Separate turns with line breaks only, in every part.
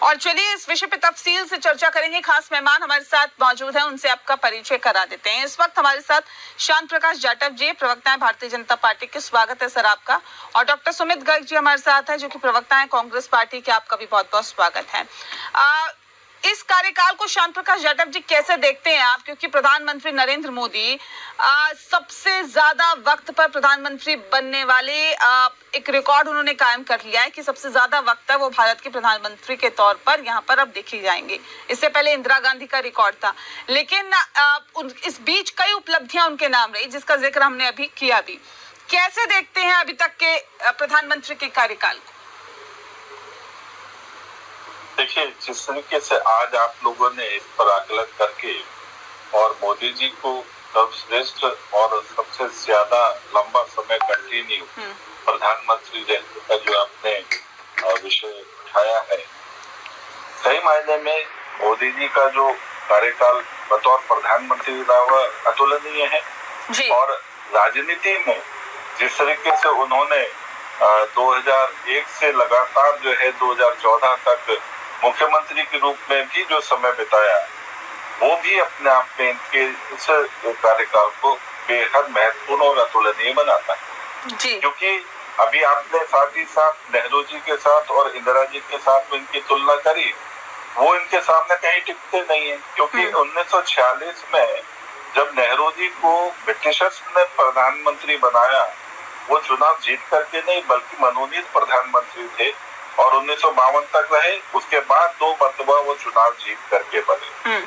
और चलिए इस विषय पे तफसील से चर्चा करेंगे। खास मेहमान हमारे साथ मौजूद हैं, उनसे आपका परिचय करा देते हैं। इस वक्त हमारे साथ शांत प्रकाश जाटव जी, प्रवक्ता है भारतीय जनता पार्टी के। स्वागत है सर आपका। और डॉक्टर सुमित गर्ग जी हमारे साथ है, जो कि प्रवक्ता है कांग्रेस पार्टी के। आपका भी बहुत बहुत स्वागत है। इस कार्यकाल को शांत प्रकाश जाटव जी कैसे देखते हैं आप? क्योंकि प्रधानमंत्री नरेंद्र मोदी सबसे ज्यादा वक्त पर प्रधानमंत्री बनने वाले एक रिकॉर्ड उन्होंने कायम कर लिया है कि सबसे ज्यादा वक्त है वो भारत के प्रधानमंत्री के तौर पर यहाँ पर अब देखे जाएंगे। इससे पहले इंदिरा गांधी का रिकॉर्ड था, लेकिन इस बीच कई उपलब्धियां उनके नाम रही, जिसका जिक्र हमने अभी किया भी। कैसे देखते हैं अभी तक के प्रधानमंत्री के कार्यकाल को?
देखिए, जिस तरीके से आज आप लोगों ने इस पर आकलन करके और मोदी जी को सर्वश्रेष्ठ और सबसे ज्यादा लंबा समय कंटिन्यू प्रधानमंत्री रहने का जो आपने विषय उठाया है, सही मायने में मोदी जी का जो कार्यकाल बतौर प्रधानमंत्री रहा वह अतुलनीय है। और राजनीति में जिस तरीके से उन्होंने 2001 से लगातार जो है 2014 तक मुख्यमंत्री के रूप में भी जो समय बिताया, वो भी अपने आप में इनके इस कार्यकाल को बेहद महत्वपूर्ण और अतुलनीय बनाता है। क्योंकि अभी आपने साथ ही साथ नेहरू जी के साथ और इंदिरा जी के साथ में इनकी तुलना करी, वो इनके सामने कहीं टिकते नहीं है। क्योंकि 1946 में जब नेहरू जी को ब्रिटिशर्स ने प्रधानमंत्री बनाया, वो चुनाव जीत करके नहीं बल्कि मनोनीत प्रधानमंत्री थे और 1952 तक रहे। उसके बाद 2 मरतबा वो चुनाव जीत करके बने।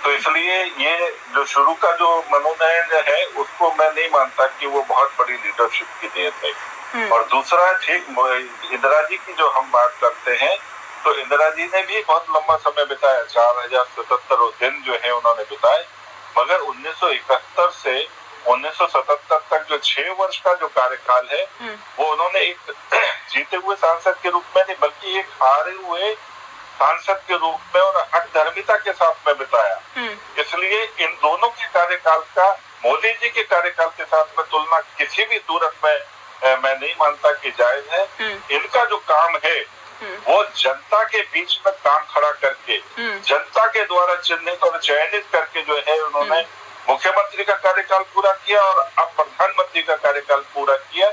तो इसलिए ये जो शुरू का जो मनोनयन है, उसको मैं नहीं मानता कि वो बहुत बड़ी लीडरशिप की देन है। और दूसरा, ठीक इंदिरा जी की जो हम बात करते हैं, तो इंदिरा जी ने भी बहुत लंबा समय बिताया, 4077 दिन जो है उन्होंने बिताए। मगर 1971 से 1977 तक जो 6 वर्ष का जो कार्यकाल है, वो उन्होंने एक जीते हुए सांसद के रूप में नहीं बल्कि एक हारे हुए सांसद के रूप में और हठधर्मिता के साथ में बिताया। इसलिए इन दोनों के कार्यकाल का मोदी जी के कार्यकाल के साथ में तुलना किसी भी सूरत में मैं नहीं मानता कि जायज है। इनका जो काम है वो जनता के बीच में काम खड़ा करके, जनता के द्वारा चिन्हित और चयनित करके जो है उन्होंने मुख्यमंत्री का कार्यकाल पूरा किया और अब प्रधानमंत्री का कार्यकाल पूरा किया।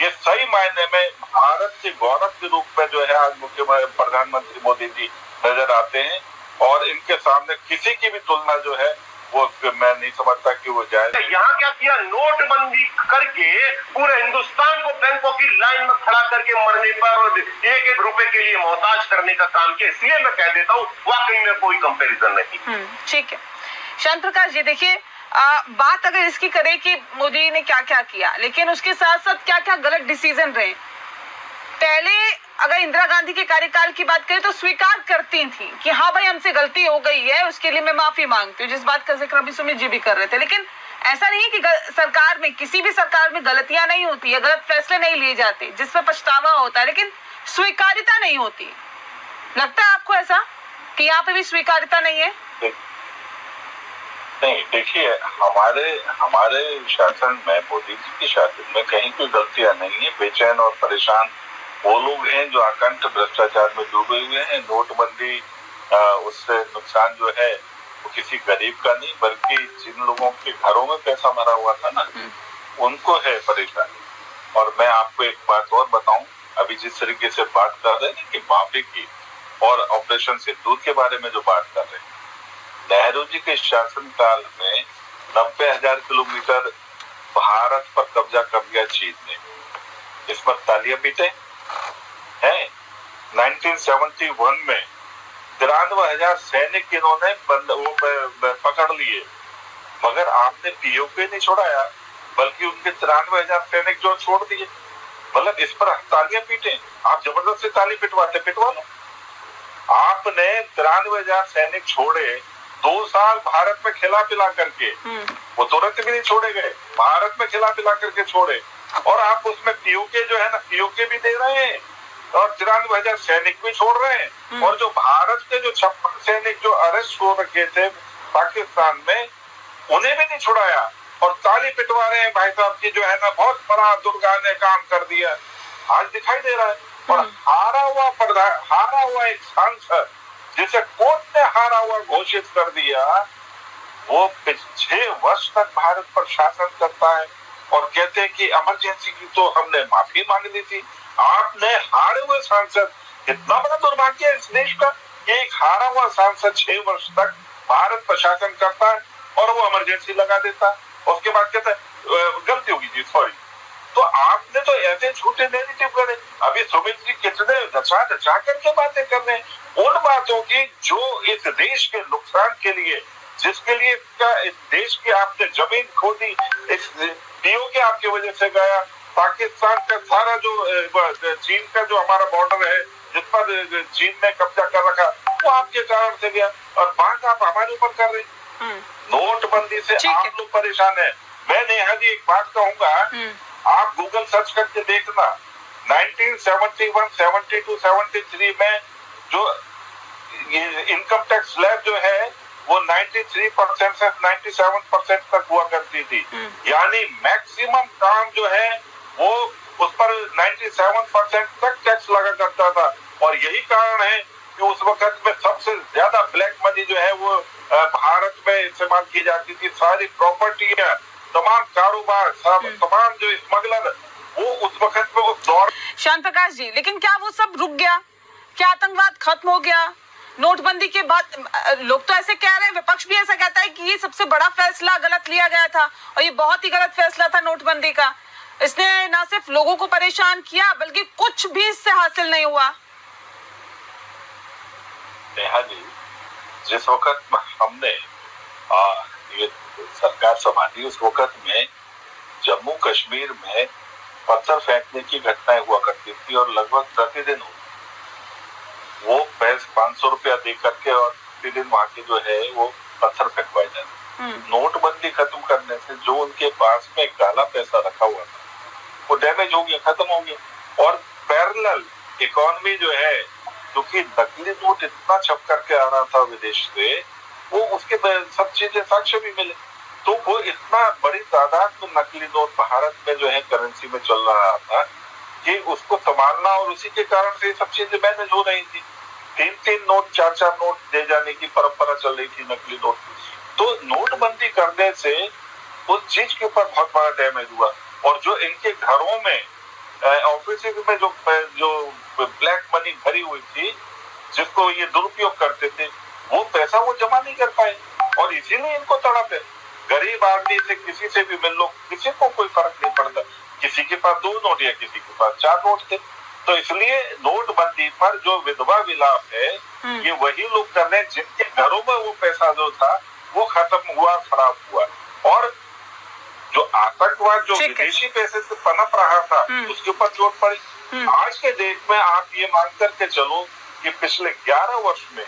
ये सही मायने में भारत के गौरव के रूप में जो है आज मुख्यमंत्री प्रधानमंत्री मोदी जी नजर आते हैं। और इनके सामने किसी की भी तुलना जो है वो मैं नहीं समझता कि वो जाए।
यहाँ क्या किया, नोटबंदी करके पूरे हिंदुस्तान को बैंकों की लाइन में खड़ा करके मरने पर और एक एक रुपए के लिए मोहताज करने का काम किया। इसलिए मैं कह देता हूँ वाकई में कोई कंपैरिजन नहीं।
ठीक है शांत प्रकाश जी, देखिए बात अगर इसकी करें कि मोदी ने क्या क्या किया, लेकिन उसके साथ साथ क्या क्या गलत डिसीजन रहे। पहले अगर इंदिरा गांधी के कार्यकाल की बात करें तो स्वीकार करती थी कि हाँ भाई हमसे गलती हो गई है, उसके लिए मैं माफी मांगती हूँ, जिस बात का जिक्र अभी सुमित जी भी कर रहे थे। लेकिन ऐसा नहीं कि सरकार में, किसी भी सरकार में गलतियां नहीं होती है, गलत फैसले नहीं लिए जाते जिसमें पछतावा होता है, लेकिन स्वीकार्यता नहीं होती। लगता है आपको ऐसा कि यहाँ पे भी स्वीकार्यता नहीं है?
नहीं, देखिए हमारे शासन में, मोदी जी के शासन में कहीं कोई गलतियां नहीं है। बेचैन और परेशान वो लोग हैं जो अकंठ भ्रष्टाचार में डूबे हुए हैं। नोटबंदी उससे नुकसान जो है वो किसी गरीब का नहीं बल्कि जिन लोगों के घरों में पैसा भरा हुआ था ना, उनको है परेशानी। और मैं आपको एक बात और बताऊं, अभी जिस तरीके से बात कर रहे हैं कि माफी की और ऑपरेशन सिंदूर के बारे में जो बात कर रहे हैं, नेहरू जी के शासनकाल में 90,000 किलोमीटर भारत पर कब्जा कर गया चीन ने। इस पर तालियां पीटे हैं। 1971 में 93,000 सैनिक इन्होंने पकड़ लिए, मगर आपने पीओके नहीं छोड़ाया बल्कि उनके 93,000 सैनिक जो छोड़ दिए। मतलब इस पर तालियां पीटे, आप जबरदस्ती ताली पिटवा लो। आपने 93,000 सैनिक छोड़े, 2 साल भारत में खिला पिला करके, वो तुरंत भी नहीं छोड़े गए, भारत में खिला पिला करके छोड़े। और आप उसमें पीओके जो है ना, पीओके भी दे रहे हैं और 93,000 सैनिक भी छोड़ रहे हैं। और जो भारत के जो 56 सैनिक जो अरेस्ट हो रखे थे पाकिस्तान में, उन्हें भी नहीं छुड़ाया और ताली पिटवा रहे हैं भाई साहब की जो है ना, बहुत बड़ा दुर्गा ने काम कर दिया। आज दिखाई दे रहा है। और हारा हुआ एक सांसद जिसे कोर्ट ने हारा हुआ घोषित कर दिया, वो 6 वर्ष तक भारत पर शासन करता है और कहते हैं कि इमरजेंसी की तो हमने माफी मांग ली थी। आपने हारे हुए सांसद, इतना बड़ा दुर्भाग्य है इस देश का कि एक हारा हुआ सांसद 6 वर्ष तक भारत पर शासन करता है और वो इमरजेंसी लगा देता है। उसके बाद कहता है गलती होगी जी, सॉरी। तो आपने तो ऐसे झूठे नेगेटिव करे। अभी सुमित जी कितने दचा करके बातें कर रहे हैं उन बातों की जो इस देश के नुकसान के लिए, जिसके लिए इस देश की आपने जमीन खो दी, इस पीओके आपकी वजह से गया, पाकिस्तान का सारा जो चीन का जो हमारा बॉर्डर है जिस पर चीन ने कब्जा कर रखा, वो आपके कारण से गया और बात आप हमारे ऊपर कर रहे हैं। नोटबंदी से आप लोग परेशान है। मैं नेहा जी एक बात कहूंगा, आप गूगल सर्च करके देखना 1971, 72, 73 में जो इनकम टैक्स स्लैब जो है वो 93% से 97% तक हुआ करती थी। यानी मैक्सिमम काम जो है वो उस पर 97% तक टैक्स लगा करता था और यही कारण है कि उस वक्त में सबसे ज्यादा ब्लैक मनी जो है वो भारत में इस्तेमाल की जाती थी। सारी प्रॉपर्टियां, तमाम कारोबार, तमाम जो स्मगलर, वो उस वक्त में उस दौर।
शांत प्रकाश जी, लेकिन क्या वो सब रुक गया? क्या आतंकवाद खत्म हो गया? नोटबंदी के बाद लोग तो ऐसे कह रहे हैं, विपक्ष भी ऐसा कहता है कि ये सबसे बड़ा फैसला गलत लिया गया था और ये बहुत ही गलत फैसला था नोटबंदी का। इसने ना सिर्फ लोगों को परेशान किया बल्कि कुछ भी इससे हासिल नहीं हुआ।
नेहा जी, जिस वक्त हमने ये सरकार संभाली उस वक्त में जम्मू कश्मीर में पत्थर फेंकने की घटनाएं हुआ करती थी और लगभग प्रतिदिन वो 500 रुपया दे करके और प्रतिदिन वहां के जो है वो पत्थर फेंकवाए जाते। नोटबंदी खत्म करने से जो उनके पास में काला पैसा रखा हुआ था वो डैमेज हो गया, खत्म हो गया और पैरेलल इकोनॉमी जो है, क्योंकि नकली नोट इतना छप करके आ रहा था विदेश से, वो उसके सब चीजें साक्ष्य भी मिले, तो वो इतना बड़ी तादाद में नकली नोट भारत में जो है करेंसी में चल रहा था कि उसको संभालना और उसी के कारण से सब चीजें मैनेज हो रही थी। 3-3 नोट, 4-4 नोट दे जाने की परंपरा चल रही थी नकली नोट। तो नोटबंदी करने से उस चीज के ऊपर बहुत बड़ा डैमेज हुआ और जो इनके घरों में ऑफिस में जो ब्लैक मनी भरी हुई थी जिसको ये दुरुपयोग करते थे, वो पैसा वो जमा नहीं कर पाए और इसीलिए इनको तड़प है। गरीब आदमी से किसी से भी मिल लो, किसी को कोई फर्क नहीं पड़ता, किसी के पास 2 नोट या किसी के पास 4 नोट थे। तो इसलिए नोटबंदी पर जो विधवा विलाप है ये वही लोग कर रहे हैं जिनके घरों में वो पैसा जो था वो खत्म हुआ, खराब हुआ और जो आतंकवाद जो विदेशी पैसे से पनप रहा था उसके ऊपर चोट पड़ी। आज के डेट में आप ये मान करके चलो कि पिछले 11 वर्ष में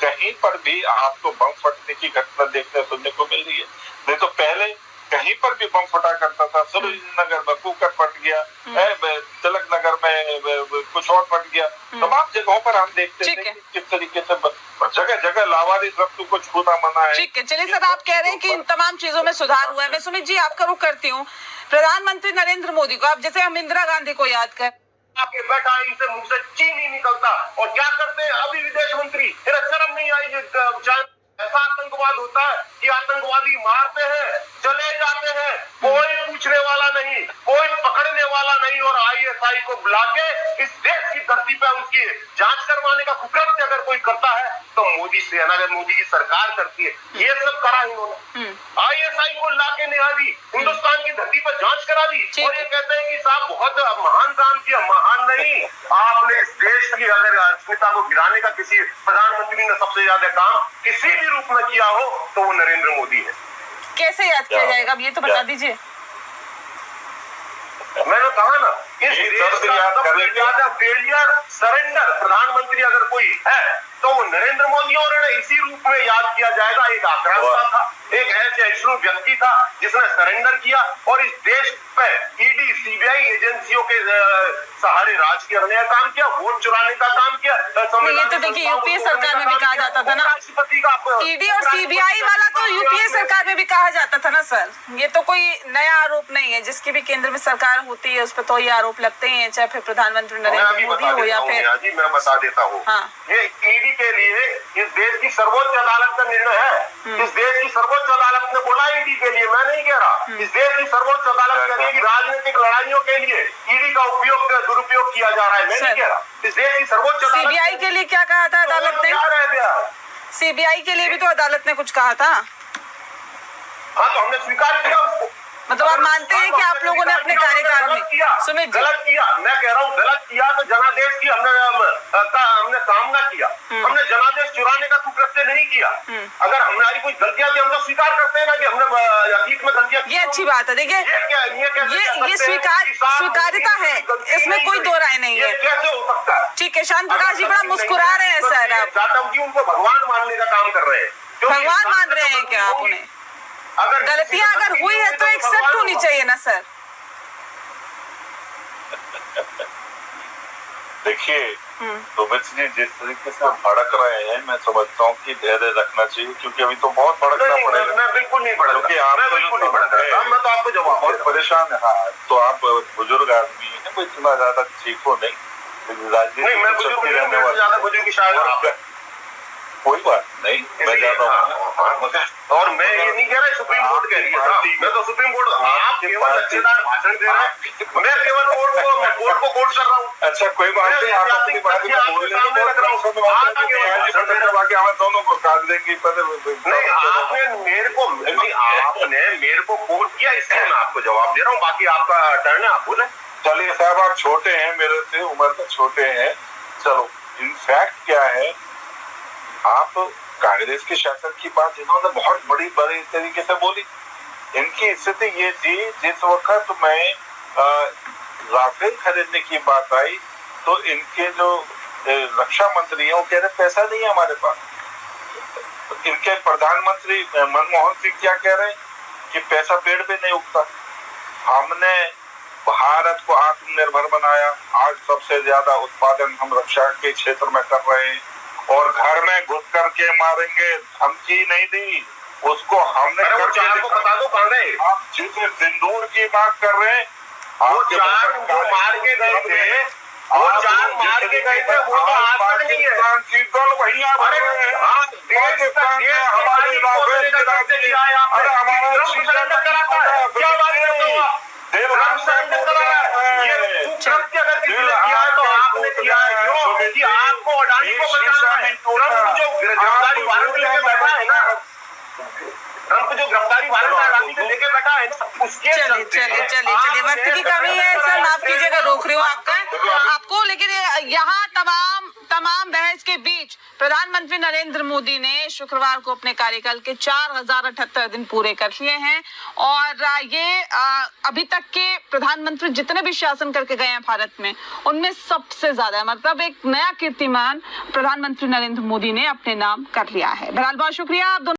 कहीं पर भी आपको बम फटने की घटना देखने सुनने को मिल रही है। नहीं तो पहले कहीं पर भी बम फटा करता था, सुरेंद्र नगर में कुकर फट गया, तिलक नगर में कुछ और फट गया, तमाम जगहों पर हम देखते थे कि किस तरीके से जगह जगह लावारिस वस्तु को छूना मना है।
ठीक है, चलिए सर, आप कह रहे हैं कि इन तमाम चीजों में सुधार हुआ है। मैं सुमित जी आपका रुख करती हूँ प्रधानमंत्री नरेंद्र मोदी को। आप जैसे हम इंदिरा गांधी को याद कर
आपके बैठा इनसे मुंह से ची नहीं निकलता और क्या करते हैं अभी विदेश मंत्री, फिर शर्म नहीं आई? ऐसा आतंकवाद होता है कि आतंकवादी मारते हैं, चले जाते हैं, कोई पूछने वाला नहीं, कोई पकड़ने वाला नहीं और आईएसआई को बुला के इस देश की धरती पर उसकी जांच करवाने का कुकृत्य अगर कोई करता है तो मोदी सेना, अगर मोदी की सरकार करती है। ये सब करा इन्होंने, आईएसआई को लाके नेहा दी, हिंदुस्तान की धरती पर जांच करा दी और ये कहते हैं कि साहब बहुत महान काम किया। महान नहीं, आपने इस देश की अगर अस्मिता को गिराने का किसी प्रधानमंत्री ने सबसे ज्यादा काम किसी भी रूप में किया हो तो वो नरेंद्र मोदी है।
कैसे याद किया जाएगा अब ये तो बता दीजिए।
मैंने कहा ना, इस देश का सबसे ज्यादा फेलियर सरेंडर प्रधानमंत्री अगर कोई है तो वो नरेंद्र मोदी और इसी रूप में याद किया जाएगा। एक आक्रामकता था, एक ऐसे अश्रू व्यक्ति था जिसने सरेंडर किया और इस देश पे ईडी सीबीआई एजेंसियों के सहारे राज करने का काम किया, वोट चुराने का काम किया।
ये तो देखिए यूपीए सरकार में भी कहा जाता था ना,
राष्ट्रपति का
ईडी और सीबीआई वाला तो यूपीए सरकार में भी कहा जाता था ना सर। ये तो कोई नया आरोप नहीं है, जिसकी भी केंद्र में सरकार होती है उस पर तो ये आरोप लगते ही हैं, चाहे फिर प्रधानमंत्री नरेंद्र मोदी हो या फिर।
जी मैं बता देता हूँ, ये ईडी के लिए इस देश की सर्वोच्च अदालत का निर्णय है। इस देश की सर्वोच्च अदालत ने बोला ईडी के लिए, मैं नहीं कह रहा। इस देश की सर्वोच्च अदालत कह रही है कि राजनीतिक लड़ाइयों के लिए ईडी का दुरुपयोग किया जा रहा है, मैं नहीं कह रहा। इस देश की सर्वोच्च अदालत
सीबीआई के लिए क्या कहा था अदालत ने? सीबीआई के लिए भी तो अदालत ने कुछ कहा था।
हाँ तो हमने स्वीकार किया उसको।
मतलब आप मानते हैं कि आप लोगों ने अपने कार्यकाल में सुमित जी
गलत किया, मैं कह रहा हूँ गलत किया तो जनादेश की हमने सामना किया। हमने जनादेश चुराने का कृत्य नहीं किया। अगर हमारी कोई गलतियां थी हम तो स्वीकार करते हैं ना कि हमने अतीत में गलतियां।
ये अच्छी बात है। देखिए ये स्वीकार्यता है, इसमें कोई दो राय नहीं है।
कैसे हो सकता है?
ठीक है, शांत प्रकाश जी बड़ा मुस्कुरा रहे हैं सर। आप
जाटव जी उनको भगवान मानने का काम कर रहे हैं।
भगवान मान रहे हैं क्या आप उन्हें?
अगर
गलतियां अगर हुई है तो एक्सेप्ट होनी चाहिए ना सर।
देखिए सुमित जी जिस तरीके से आप भड़क रहे हैं, मैं समझता हूँ कि धैर्य रखना चाहिए, क्योंकि अभी तो बहुत भड़कना पड़ेगा।
मैं बिल्कुल नहीं भड़क रहा, मैं बिल्कुल नहीं भड़क रहा। मैं तो आपको जवाब
बहुत परेशान है। हाँ तो आप बुजुर्ग आदमी है, कोई इतना ज्यादा चीखो नहीं, राजनीति
मैं बुजुर्ग रहने वाला ज्यादा बुजुर्ग की शायद
कोई बात नहीं, मैं जाता हूँ।
और मैं ये नहीं कह रहा सुप्रीम कोर्ट कह रही है, मैं तो सुप्रीम कोर्ट, आप केवल अच्छेदार भाषण दे रहे हैं, मैं केवल कोर्ट को कोर्ट कर रहा हूँ।
अच्छा कोई बात नहीं, आप अपनी बात बोलने हमें दोनों को काट देंगे।
नहीं आपने मेरे को कोर्ट किया, इसलिए मैं आपको जवाब दे रहा हूँ। बाकी आपका टर्न है, आप बोले।
चलिए साहब आप छोटे हैं, मेरे से उम्र में छोटे हैं। चलो इनफैक्ट क्या है, आप कांग्रेस के शासन की बात इन्होंने बहुत बड़ी तरीके से बोली। इनकी स्थिति ये थी, जिस वक्त मैं राफेल खरीदने की बात आई तो इनके जो रक्षा मंत्री हैं वो कह रहे पैसा नहीं है हमारे पास। इनके प्रधानमंत्री मनमोहन सिंह क्या कह रहे हैं कि पैसा पेड़ पे नहीं उगता। हमने भारत को आत्मनिर्भर बनाया, आज सबसे ज्यादा उत्पादन हम रक्षा के क्षेत्र में कर रहे हैं, और घर में घुस करके मारेंगे धमकी नहीं दी उसको हमने
आपको बता दो कहाँ गए
आप। जिस सिंदूर की बात कर रहे हैं,
वो चार जो मार के गए थे, वो चार मार के गए थे, वो तो आज तक नहीं है।
वही आप
हमारे क्या बात करते हो आप? अगर किसी ने किया है तो आपने किया है, क्यों कि आपको अडानी को बचाना है। ट्रंप जो गिरफ्तारी वारंट लेके बैठा है ना, ट्रंप जो गिरफ्तारी वारंट अडानी को लेके बैठा है ना, उसके
चलिए वक्त की कमी है सर, माफ कीजिएगा रोक रही हूँ आपको। लेकिन यहाँ तमाम बहस के बीच प्रधानमंत्री नरेंद्र मोदी ने शुक्रवार को अपने कार्यकाल के 4078 दिन पूरे कर लिए हैं, और ये अभी तक के प्रधानमंत्री जितने भी शासन करके गए हैं भारत में, उनमें सबसे ज्यादा, मतलब एक नया कीर्तिमान प्रधानमंत्री नरेंद्र मोदी ने अपने नाम कर लिया है। बहरहाल बहुत शुक्रिया आप दोनों।